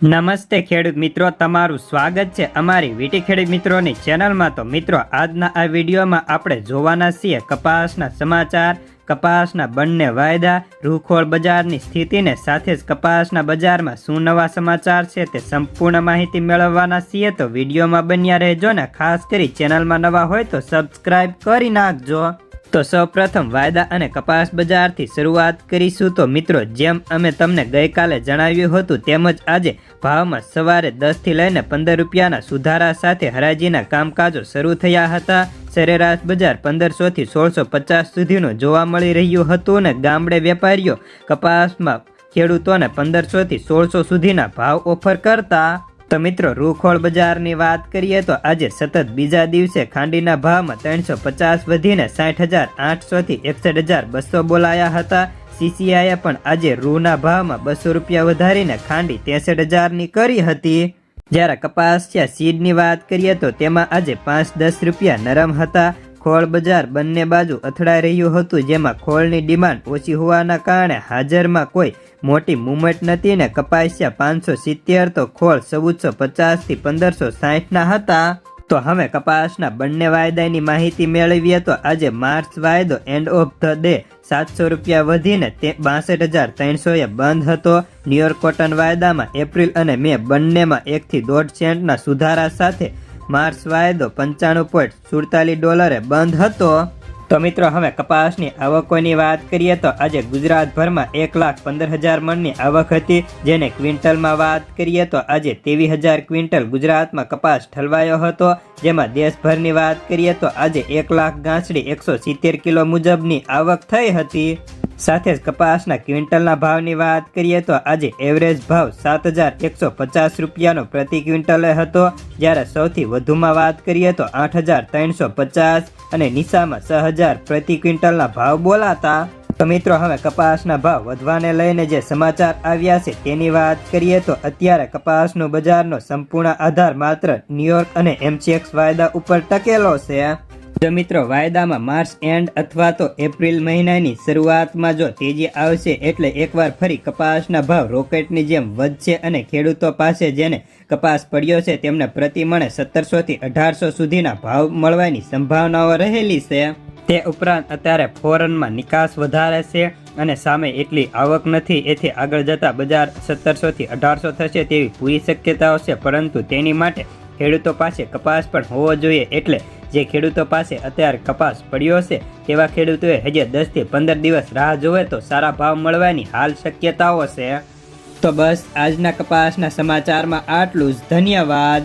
નમસ્તે ખેડૂત મિત્રો, તમારું સ્વાગત છે અમારી વીટી ખેડૂત મિત્રોની ચેનલમાં। તો મિત્રો, આજના આ વિડીયોમાં આપણે જોવાના છીએ કપાસના સમાચાર, કપાસના બંને વાયદા, રૂખોળ બજારની સ્થિતિને સાથે જ કપાસના બજારમાં શું નવા સમાચાર છે તે સંપૂર્ણ માહિતી મેળવવાના છીએ। તો વિડીયોમાં બન્યા રહેજો ને ખાસ કરી ચેનલમાં નવા હોય તો સબસ્ક્રાઇબ કરી નાખજો। તો સૌપ્રથમ વાયદા અને કપાસ બજારથી શરૂઆત કરીશું। તો મિત્રો, જેમ અમે તમને ગઈકાલે જણાવ્યું હતું તેમજ આજે ભાવમાં સવારે 10 થી લઈને 15 રૂપિયાના સુધારા સાથે હરાજીના કામકાજો શરૂ થયા હતા। સરેરાશ બજાર 1500 થી 1650 સુધીનું જોવા મળી રહ્યું હતું ને ગામડે વેપારીઓ કપાસમાં ખેડૂતોને 1500 થી 1600 સુધીના ભાવ ઓફર કરતા। તો મિત્રો, રૂખોળ બજારની વાત કરીએ તો આજે સતત બીજા દિવસે ખાંડીના ભાવમાં 350 વધીને 60,800 થી 61,200 બોલાયા હતા। CCIએ પણ આજે રૂના ભાવમાં 200 રૂપિયા વધારીને ખાંડી 63,000ની કરી હતી। જ્યારે કપાસિયા સીડની વાત કરીએ તો તેમાં આજે 5-10 રૂપિયા નરમ હતા। ખોળ બજાર બંને બાજુ અથડાઈ રહ્યું હતું, જેમાં ખોળની ડિમાન્ડ ઓછી હોવાના કારણે હાજરમાં કોઈ મોટી મુવમેન્ટ નથી ને કપાસિયા 570 તો ખોળ 1450 થી 1560 હતા। તો હવે કપાસના બંને વાયદાની માહિતી મેળવીએ તો આજે માર્ચ વાયદો એન્ડ ઓફ ધ ડે 700 રૂપિયા વધીને 62,300 બંધ હતો। ન્યુયોર્ક કોટન વાયદામાં એપ્રિલ અને મે બંનેમાં 1 થી 1.5 સેન્ટના સુધારા સાથે માર્ચ વાયદો $45.47 બંધ હતો। તો મિત્રો, હવે કપાસની આવકોની વાત કરીએ તો આજે ગુજરાતભરમાં 1,15,000 મણની આવક હતી, જેને ક્વિન્ટલમાં વાત કરીએ તો આજે 23,000 ક્વિન્ટલ ગુજરાતમાં કપાસ ઠલવાયો હતો। જેમાં દેશભરની વાત કરીએ તો આજે 1 લાખ ગાંસડી 170 કિલો મુજબની આવક થઈ હતી। સાથે જ કપાસના ક્વિન્ટલના ભાવની વાત કરીએ તો આજે એવરેજ ભાવ 7,150 રૂપિયાનો પ્રતિ ક્વિન્ટલે હતો, જ્યારે સૌથી વધુમાં વાત કરીએ તો 8,350 અને નીચામાં 6,000 પ્રતિ ક્વિન્ટલના ભાવ બોલાતા। તો મિત્રો, હવે કપાસના ભાવ વધવાને લઈને જે સમાચાર આવ્યા છે તેની વાત કરીએ તો અત્યારે કપાસનું બજારનો સંપૂર્ણ આધાર માત્ર ન્યુયોર્ક અને MCX વાયદા ઉપર ટકેલો છે। જો મિત્રો, વાયદામાં માર્ચ એન્ડ અથવા તો એપ્રિલ મહિનાની શરૂઆતમાં જો તેજી આવશે એટલે એકવાર ફરી કપાસના ભાવ રોકેટની જેમ વધશે અને ખેડૂતો પાસે જેને કપાસ પડ્યો છે તેમને પ્રતિ મણે 1700 થી 1800 સુધીના ભાવ મળવાની સંભાવનાઓ રહેલી છે। તે ઉપરાંત અત્યારે ફોરનમાં નિકાસ વધારે છે અને સામે એટલી આવક નથી, એથી આગળ જતા બજાર 1700 થી 1800 થશે તેવી પૂરી શક્યતાઓ છે, પરંતુ તેની માટે ખેડૂતો પાસે કપાસ પણ હોવો જોઈએ। એટલે જે ખેડૂતો પાસે અત્યારે કપાસ પડ્યો છે તેવા ખેડૂતોએ હજી 10 થી 15 દિવસ રાહ જોવે તો સારા ભાવ મળવાની હાલ શક્યતાઓ છે। તો બસ આજના કપાસના સમાચારમાં આટલું જ। ધન્યવાદ।